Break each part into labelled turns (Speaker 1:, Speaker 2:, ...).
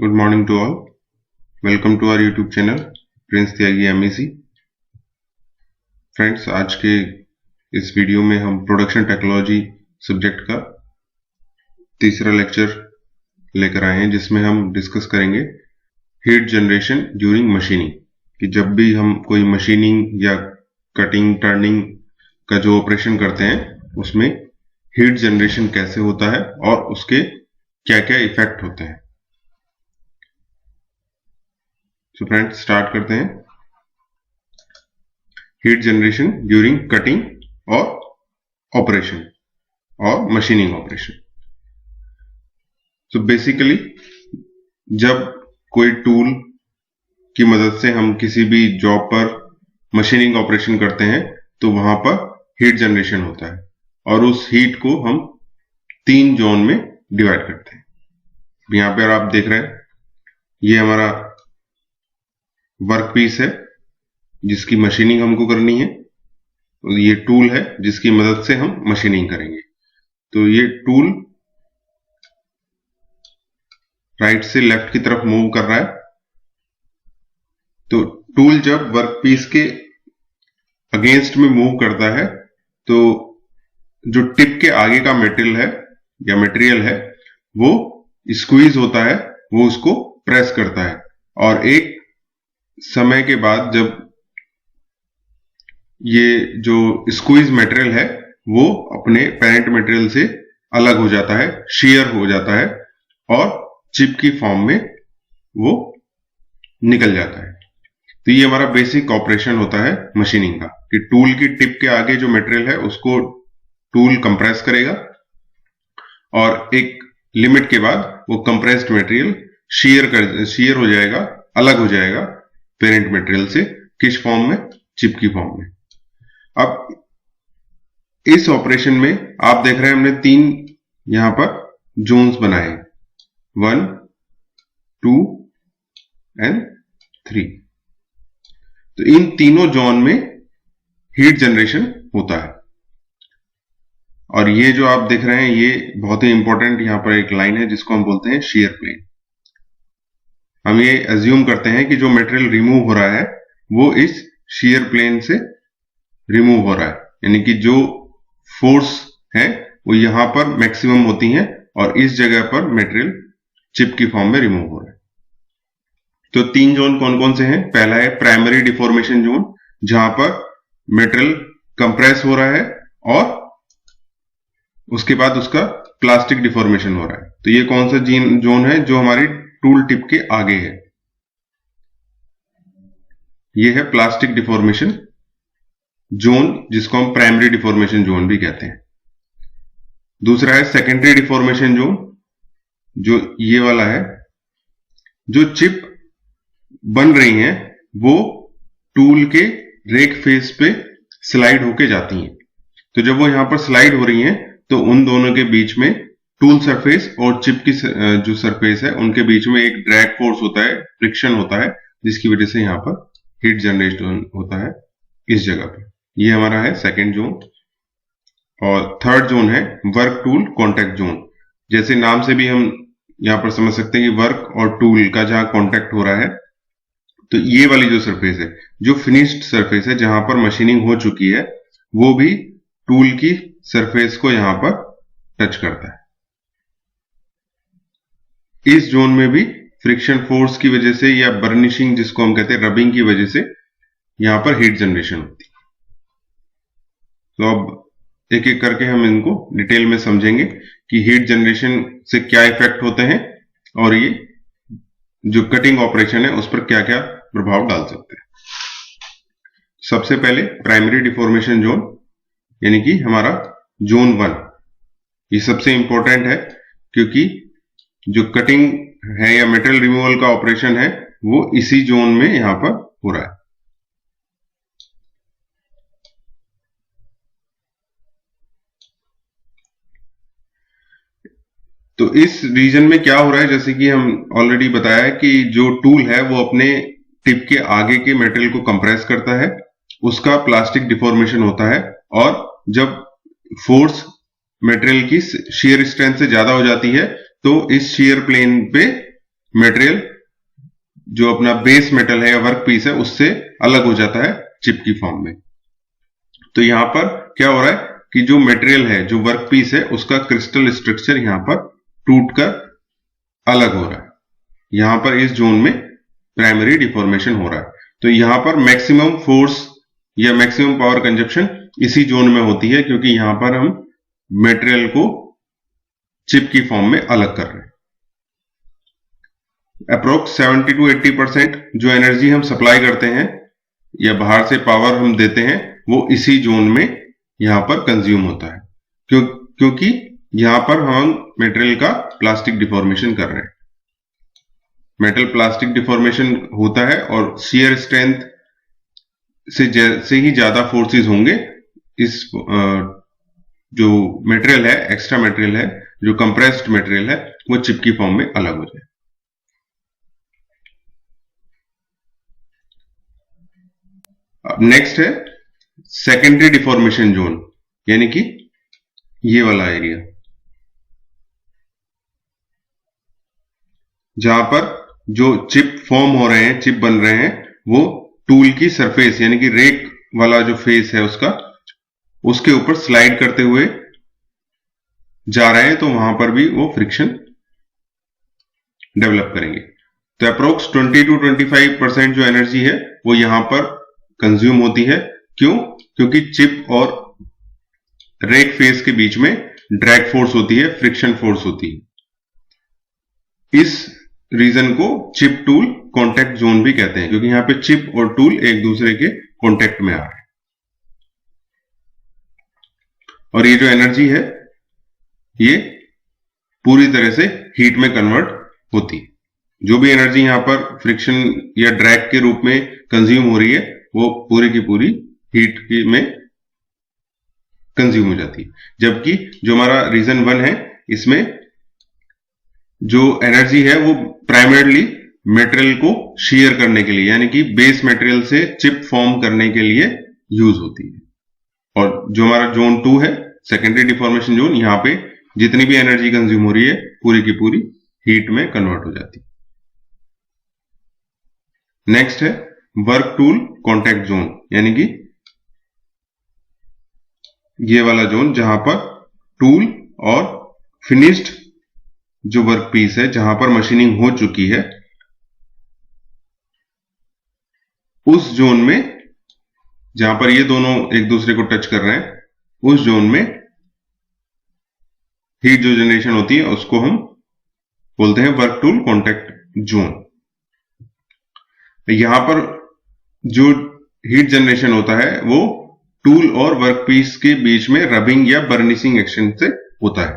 Speaker 1: Good morning to all. Welcome to our YouTube channel Prince Tyagi MEC. Friends, आज के इस video में हम प्रोडक्शन टेक्नोलॉजी सब्जेक्ट का तीसरा लेक्चर लेकर आए हैं, जिसमें हम डिस्कस करेंगे हीट जनरेशन ड्यूरिंग मशीनिंग। कि जब भी हम कोई मशीनिंग या कटिंग टर्निंग का जो ऑपरेशन करते हैं उसमें हीट जनरेशन कैसे होता है और उसके क्या क्या इफेक्ट होते हैं। तो फ्रेंड्स, स्टार्ट करते हैं। हीट जनरेशन ड्यूरिंग कटिंग और ऑपरेशन और मशीनिंग ऑपरेशन। तो बेसिकली जब कोई टूल की मदद से हम किसी भी जॉब पर मशीनिंग ऑपरेशन करते हैं तो वहां पर हीट जनरेशन होता है और उस हीट को हम 3 जोन में डिवाइड करते हैं। यहां पर आप देख रहे हैं, ये हमारा वर्क पीस है जिसकी मशीनिंग हमको करनी है, और ये टूल है जिसकी मदद से हम मशीनिंग करेंगे। तो ये टूल राइट से लेफ्ट की तरफ मूव कर रहा है। तो टूल जब वर्क पीस के अगेंस्ट में मूव करता है तो जो टिप के आगे का मटेरियल है वो स्क्वीज होता है, वो उसको प्रेस करता है, और एक समय के बाद जब ये जो स्क्वीज मटेरियल है वो अपने पेरेंट मटेरियल से अलग हो जाता है, शेयर हो जाता है और चिप की फॉर्म में वो निकल जाता है। तो ये हमारा बेसिक ऑपरेशन होता है मशीनिंग का, कि टूल की टिप के आगे जो मटेरियल है उसको टूल कंप्रेस करेगा और एक लिमिट के बाद वो कंप्रेस्ड मटेरियल शेयर हो जाएगा, अलग हो जाएगा पेरेंट मटेरियल से। किस फॉर्म में? चिप की फॉर्म में। अब इस ऑपरेशन में आप देख रहे हैं हमने 3 यहां पर जोन्स बनाए, 1, 2 एंड 3। तो इन तीनों जोन में हीट जनरेशन होता है। और ये जो आप देख रहे हैं ये बहुत ही इंपॉर्टेंट यहां पर एक लाइन है जिसको हम बोलते हैं शेयर प्लेन। हम ये अज्यूम करते हैं कि जो मटेरियल रिमूव हो रहा है वो इस शेयर प्लेन से रिमूव हो रहा है, यानी कि जो फोर्स है वो यहां पर मैक्सिमम होती है और इस जगह पर मटेरियल चिप की फॉर्म में रिमूव हो रहा है। तो 3 जोन कौन कौन से हैं? पहला है प्राइमरी डिफॉर्मेशन जोन, जहां पर मटेरियल कंप्रेस हो रहा है और उसके बाद उसका प्लास्टिक डिफॉर्मेशन हो रहा है। तो ये कौन सा जोन है? जो हमारी टूल टिप के आगे है, ये है प्लास्टिक डिफॉर्मेशन जोन, जिसको हम प्राइमरी डिफॉर्मेशन जोन भी कहते हैं। दूसरा है सेकेंडरी डिफॉर्मेशन जोन, जो ये वाला है। जो चिप बन रही हैं वो टूल के रेक फेस पे स्लाइड होके जाती हैं। तो जब वो यहां पर स्लाइड हो रही हैं तो उन दोनों के बीच में टूल सरफेस और चिप की जो सरफेस है उनके बीच में एक ड्रैग फोर्स होता है, फ्रिक्शन होता है, जिसकी वजह से यहां पर हीट जनरेशन होता है इस जगह पे। ये हमारा है सेकेंड जोन। और थर्ड जोन है वर्क टूल कॉन्टैक्ट जोन। जैसे नाम से भी हम यहां पर समझ सकते हैं कि वर्क और टूल का जहां कॉन्टैक्ट हो रहा है, तो ये वाली जो सरफेस है, जो फिनिश्ड सरफेस है जहां पर मशीनिंग हो चुकी है, वो भी टूल की सरफेस को यहां पर टच करता है। इस जोन में भी फ्रिक्शन फोर्स की वजह से या बर्निशिंग, जिसको हम कहते हैं रबिंग की वजह से, यहां पर हीट जनरेशन होती है। तो अब एक एक करके हम इनको डिटेल में समझेंगे कि हीट जनरेशन से क्या इफेक्ट होते हैं और ये जो कटिंग ऑपरेशन है उस पर क्या क्या प्रभाव डाल सकते हैं। सबसे पहले प्राइमरी डिफॉर्मेशन जोन, यानी कि हमारा जोन 1, ये सबसे इंपॉर्टेंट है क्योंकि जो कटिंग है या मेटल रिमूवल का ऑपरेशन है वो इसी जोन में यहां पर हो रहा है। तो इस रीजन में क्या हो रहा है, जैसे कि हम ऑलरेडी बताया है कि जो टूल है वो अपने टिप के आगे के मटेरियल को कंप्रेस करता है, उसका प्लास्टिक डिफॉर्मेशन होता है, और जब फोर्स मटेरियल की शेयर स्ट्रेंथ से ज्यादा हो जाती है तो इस शेयर प्लेन पे मटेरियल जो अपना बेस मेटल है या वर्क पीस है उससे अलग हो जाता है चिप की फॉर्म में। तो यहां पर क्या हो रहा है कि जो मटेरियल है, जो वर्क पीस है, उसका क्रिस्टल स्ट्रक्चर यहां पर टूटकर अलग हो रहा है। यहां पर इस जोन में प्राइमरी डिफॉर्मेशन हो रहा है। तो यहां पर मैक्सिमम फोर्स या मैक्सिमम पावर कंजप्शन इसी जोन में होती है, क्योंकि यहां पर हम मटेरियल को चिप की फॉर्म में अलग कर रहे हैं। अप्रोक्स 70 to 80% जो एनर्जी हम सप्लाई करते हैं या बाहर से पावर हम देते हैं वो इसी जोन में यहां पर कंज्यूम होता है, क्योंकि यहां पर हम मटेरियल का प्लास्टिक डिफॉर्मेशन कर रहे हैं। मेटल प्लास्टिक डिफॉर्मेशन होता है और शियर स्ट्रेंथ से ही ज्यादा फोर्सेस होंगे इस जो मटेरियल है, एक्स्ट्रा मटेरियल है, जो कंप्रेस्ड मटेरियल है, वो चिप की फॉर्म में अलग हो जाए। अब नेक्स्ट है सेकेंडरी डिफॉर्मेशन जोन, यानी कि ये वाला एरिया, जहां पर जो चिप फॉर्म हो रहे हैं, चिप बन रहे हैं, वो टूल की सरफेस यानी कि रेक वाला जो फेस है उसके ऊपर स्लाइड करते हुए जा रहे हैं, तो वहां पर भी वो फ्रिक्शन डेवलप करेंगे। तो अप्रोक्स 20 to 25% जो एनर्जी है वो यहां पर कंज्यूम होती है। क्यों? क्योंकि चिप और रेक फेस के बीच में ड्रैग फोर्स होती है, फ्रिक्शन फोर्स होती है। इस रीजन को चिप टूल कांटेक्ट जोन भी कहते हैं, क्योंकि यहां पे चिप और टूल एक दूसरे के कांटेक्ट में आ रहे हैं। और ये जो एनर्जी है ये पूरी तरह से हीट में कन्वर्ट होती है। जो भी एनर्जी यहां पर फ्रिक्शन या ड्रैग के रूप में कंज्यूम हो रही है वो पूरी की पूरी हीट में कंज्यूम हो जाती है। जबकि जो हमारा रीजन 1 है, इसमें जो एनर्जी है वो प्राइमरीली मटेरियल को शीयर करने के लिए, यानी कि बेस मटेरियल से चिप फॉर्म करने के लिए यूज होती है। और जो हमारा जोन 2 है, सेकेंडरी डिफॉर्मेशन जोन, यहां पे जितनी भी एनर्जी कंज्यूम हो रही है पूरी की पूरी हीट में कन्वर्ट हो जाती है। नेक्स्ट है वर्क टूल कांटेक्ट जोन, यानी कि ये वाला जोन जहां पर टूल और फिनिश्ड जो वर्क पीस है, जहां पर मशीनिंग हो चुकी है, उस जोन में जहां पर ये दोनों एक दूसरे को टच कर रहे हैं, उस जोन में हीट जो जनरेशन होती है उसको हम बोलते हैं वर्क टूल कांटेक्ट जोन। यहां पर जो हीट जनरेशन होता है वो टूल और वर्कपीस के बीच में रबिंग या बर्निशिंग एक्शन से होता है।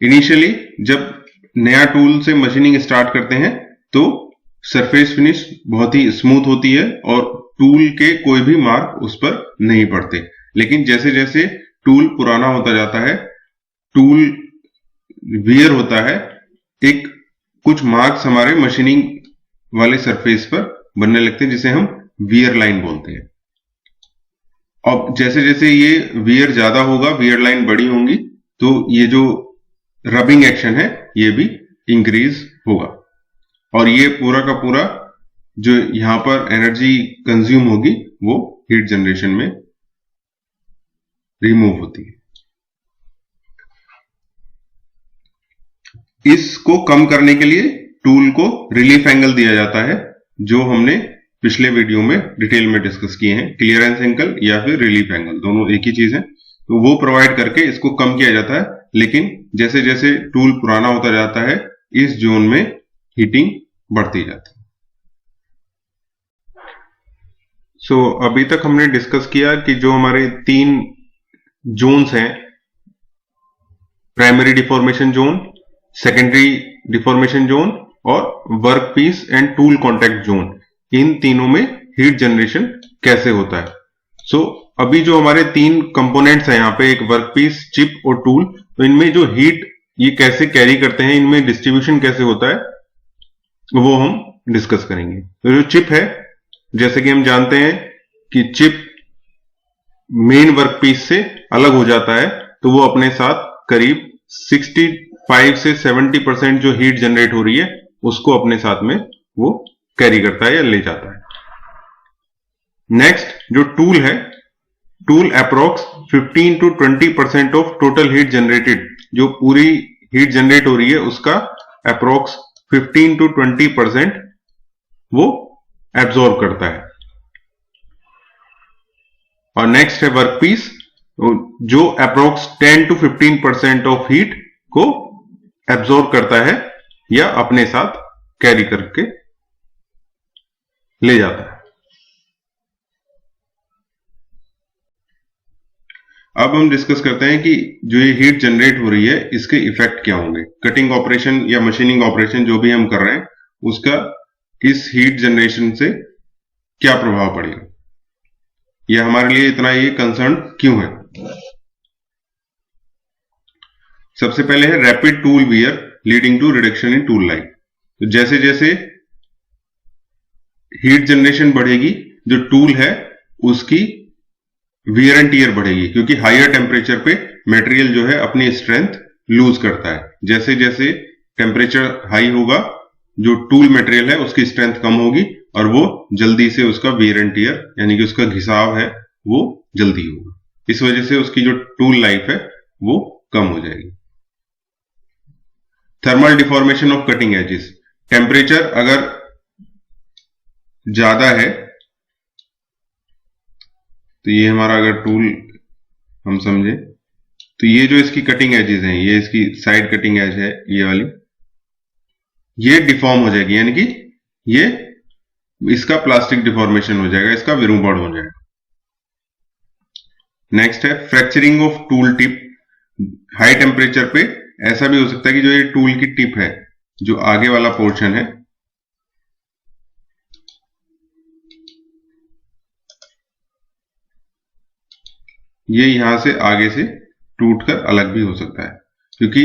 Speaker 1: इनिशियली जब नया टूल से मशीनिंग स्टार्ट करते हैं तो सरफेस फिनिश बहुत ही स्मूथ होती है और टूल के कोई भी मार्क उस पर नहीं पड़ते। लेकिन जैसे जैसे टूल पुराना होता जाता है, टूल वियर होता है, एक कुछ मार्क्स हमारे मशीनिंग वाले सरफेस पर बनने लगते हैं, जिसे हम वियर लाइन बोलते हैं। अब जैसे जैसे ये वियर ज्यादा होगा, वियर लाइन बड़ी होंगी, तो ये जो रबिंग एक्शन है ये भी इंक्रीज होगा और ये पूरा का पूरा जो यहां पर एनर्जी कंज्यूम होगी वो हीट जनरेशन में रिमूव होती है। इसको कम करने के लिए टूल को रिलीफ एंगल दिया जाता है, जो हमने पिछले वीडियो में डिटेल में डिस्कस किए हैं। क्लियरेंस एंगल या फिर रिलीफ एंगल दोनों एक ही चीज है, तो वो प्रोवाइड करके इसको कम किया जाता है। लेकिन जैसे जैसे टूल पुराना होता जाता है इस जोन में हीटिंग बढ़ती जाती है। अभी तक हमने डिस्कस किया कि जो हमारे 3 जोन्स हैं, primary deformation zone, secondary deformation zone और work piece and tool contact zone, इन तीनों में हीट जनरेशन कैसे होता है। अभी जो हमारे 3 कंपोनेंट्स हैं यहाँ पे, एक वर्क पीस, चिप और टूल, तो इनमें जो हीट ये कैसे कैरी करते हैं, इनमें डिस्ट्रीब्यूशन कैसे होता है, वो हम डिस्कस करेंगे। तो जो चिप है, जैसे कि हम जानते हैं कि चिप मेन वर्क पीस से अलग हो जाता है, तो वो अपने साथ करीब 60 5 से 70% जो हीट जनरेट हो रही है उसको अपने साथ में वो कैरी करता है या ले जाता है। नेक्स्ट जो टूल है, tool approx 15 to 20% of total heat generated, जो पूरी हीट जनरेट हो रही है उसका अप्रोक्स 15 to 20% वो एब्जॉर्ब करता है। और नेक्स्ट है वर्कपीस, जो अप्रोक्स 10 to 15% ऑफ हीट को एब्जॉर्ब करता है या अपने साथ कैरी करके ले जाता है। अब हम डिस्कस करते हैं कि जो ये हीट जनरेट हो रही है इसके इफेक्ट क्या होंगे। कटिंग ऑपरेशन या मशीनिंग ऑपरेशन जो भी हम कर रहे हैं उसका इस हीट जनरेशन से क्या प्रभाव पड़ेगा, यह हमारे लिए इतना ये कंसर्न क्यों है। सबसे पहले है rapid tool wear leading to reduction in tool life. तो जैसे जैसे हीट जनरेशन बढ़ेगी जो टूल है उसकी वियर एंड टियर बढ़ेगी, क्योंकि हायर टेम्परेचर पे मटेरियल जो है अपनी स्ट्रेंथ लूज करता है। जैसे जैसे टेम्परेचर हाई होगा जो टूल मटेरियल है उसकी स्ट्रेंथ कम होगी और वो जल्दी से उसका वियर एंड टियर यानी कि उसका घिसाव है वो जल्दी होगा। इस वजह से उसकी जो टूल लाइफ है वो कम हो जाएगी। Thermal deformation of cutting edges, temperature अगर ज्यादा है तो ये हमारा अगर टूल हम समझे तो ये जो इसकी कटिंग एजेस हैं, ये इसकी साइड कटिंग एज है ये वाली, ये डिफॉर्म हो जाएगी, यानी कि ये इसका प्लास्टिक डिफॉर्मेशन हो जाएगा, इसका विरूपण हो जाएगा। नेक्स्ट है fracturing of tool tip. High temperature पे ऐसा भी हो सकता है कि जो ये टूल की टिप है, जो आगे वाला पोर्शन है, ये यहां से आगे से टूटकर अलग भी हो सकता है, क्योंकि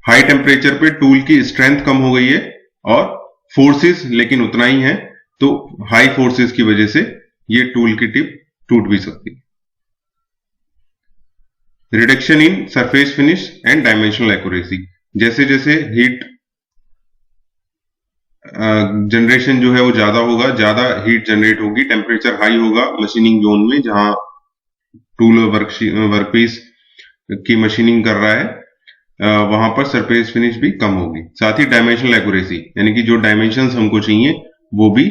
Speaker 1: हाई टेम्परेचर पे टूल की स्ट्रेंथ कम हो गई है और फोर्सेस लेकिन उतना ही है, तो हाई फोर्सेस की वजह से ये टूल की टिप टूट भी सकती है। Reduction in surface finish and dimensional accuracy, जैसे जैसे हीट जनरेशन जो है वो ज्यादा होगा, ज्यादा हीट जनरेट होगी, टेम्परेचर हाई होगा मशीनिंग जोन में जहां टूल वर्कपीस की मशीनिंग कर रहा है, वहां पर सरफेस फिनिश भी कम होगी। साथ ही डायमेंशनल एक्यूरेसी यानी कि जो डायमेंशंस हमको चाहिए वो भी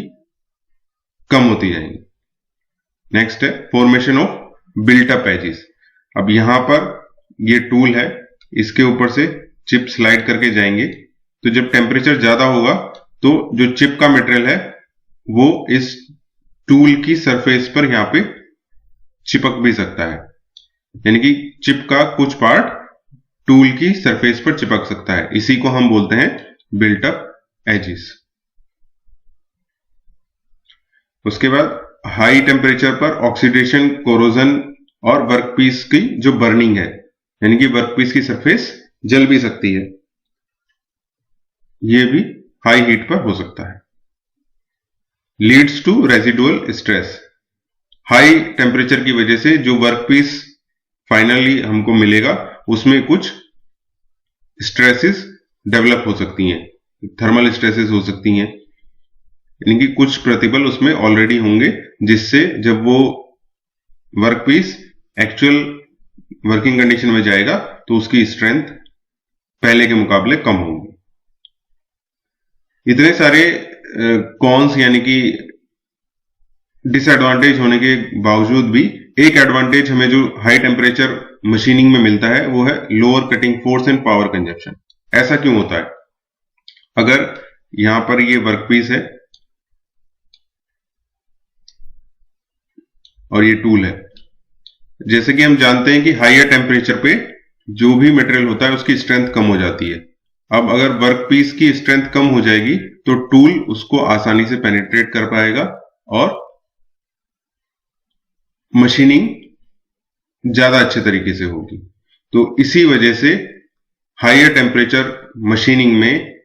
Speaker 1: कम होती जाएंगी। नेक्स्ट है formation of built up edges. अब यहां पर ये टूल है, इसके ऊपर से चिप स्लाइड करके जाएंगे, तो जब टेम्परेचर ज्यादा होगा तो जो चिप का मटेरियल है वो इस टूल की सरफेस पर यहां पे चिपक भी सकता है, यानी कि चिप का कुछ पार्ट टूल की सरफेस पर चिपक सकता है। इसी को हम बोलते हैं बिल्ट अप एजेस। उसके बाद हाई टेम्परेचर पर ऑक्सीडेशन, कोरोजन और वर्कपीस की जो बर्निंग है, यानी कि वर्कपीस की सरफेस जल भी सकती है, यह भी हाई हीट पर हो सकता है। Leads to residual stress, high temperature की वजह से जो वर्कपीस फाइनली हमको मिलेगा उसमें कुछ स्ट्रेसेस डेवलप हो सकती हैं, थर्मल स्ट्रेसेस हो सकती हैं, यानी कि कुछ प्रतिबल उसमें ऑलरेडी होंगे, जिससे जब वो वर्कपीस एक्चुअल वर्किंग कंडीशन में जाएगा तो उसकी स्ट्रेंथ पहले के मुकाबले कम होगी। इतने सारे कॉन्स यानी कि डिसएडवांटेज होने के बावजूद भी एक एडवांटेज हमें जो हाई टेम्परेचर मशीनिंग में मिलता है वो है lower cutting force and power consumption. ऐसा क्यों होता है? अगर यहां पर ये वर्कपीस है और ये टूल है, जैसे कि हम जानते हैं कि हायर टेम्परेचर पे जो भी मटेरियल होता है उसकी स्ट्रेंथ कम हो जाती है। अब अगर वर्कपीस की स्ट्रेंथ कम हो जाएगी तो टूल उसको आसानी से पेनिट्रेट कर पाएगा और मशीनिंग ज्यादा अच्छे तरीके से होगी। तो इसी वजह से हायर टेम्परेचर मशीनिंग में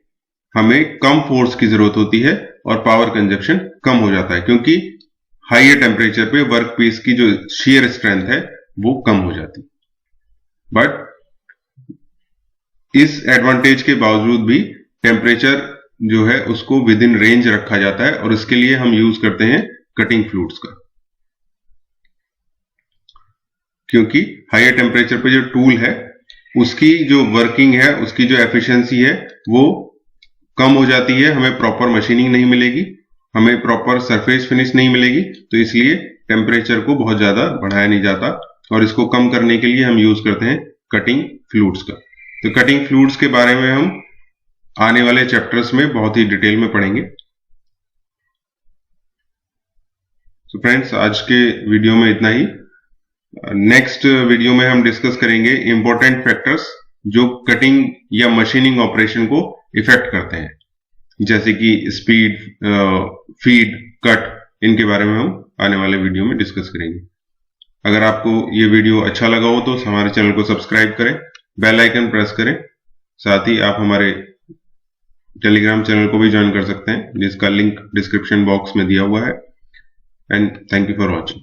Speaker 1: हमें कम फोर्स की जरूरत होती है और पावर कंजप्शन कम हो जाता है, क्योंकि हायर टेम्परेचर पे वर्कपीस की जो शेयर स्ट्रेंथ है वो कम हो जाती है। बट इस एडवांटेज के बावजूद भी टेम्परेचर जो है उसको विद इन रेंज रखा जाता है और इसके लिए हम यूज करते हैं कटिंग फ्लूइड्स का, क्योंकि हायर टेम्परेचर पे जो टूल है उसकी जो वर्किंग है, उसकी जो एफिशिएंसी है वो कम हो जाती है, हमें प्रॉपर मशीनिंग नहीं मिलेगी, हमें प्रॉपर सरफेस फिनिश नहीं मिलेगी, तो इसलिए टेम्परेचर को बहुत ज्यादा बढ़ाया नहीं जाता और इसको कम करने के लिए हम यूज करते हैं कटिंग फ्लूइड्स का। तो कटिंग फ्लूइड्स के बारे में हम आने वाले चैप्टर्स में बहुत ही डिटेल में पढ़ेंगे। तो फ्रेंड्स, आज के वीडियो में इतना ही। नेक्स्ट वीडियो में हम डिस्कस करेंगे इंपॉर्टेंट फैक्टर्स जो कटिंग या मशीनिंग ऑपरेशन को इफेक्ट करते हैं, जैसे कि स्पीड, फीड, कट, इनके बारे में हम आने वाले वीडियो में डिस्कस करेंगे। अगर आपको ये वीडियो अच्छा लगा हो तो हमारे चैनल को सब्सक्राइब करें, बेल आइकन प्रेस करें, साथ ही आप हमारे टेलीग्राम चैनल को भी ज्वाइन कर सकते हैं जिसका लिंक डिस्क्रिप्शन बॉक्स में दिया हुआ है। And thank you for watching.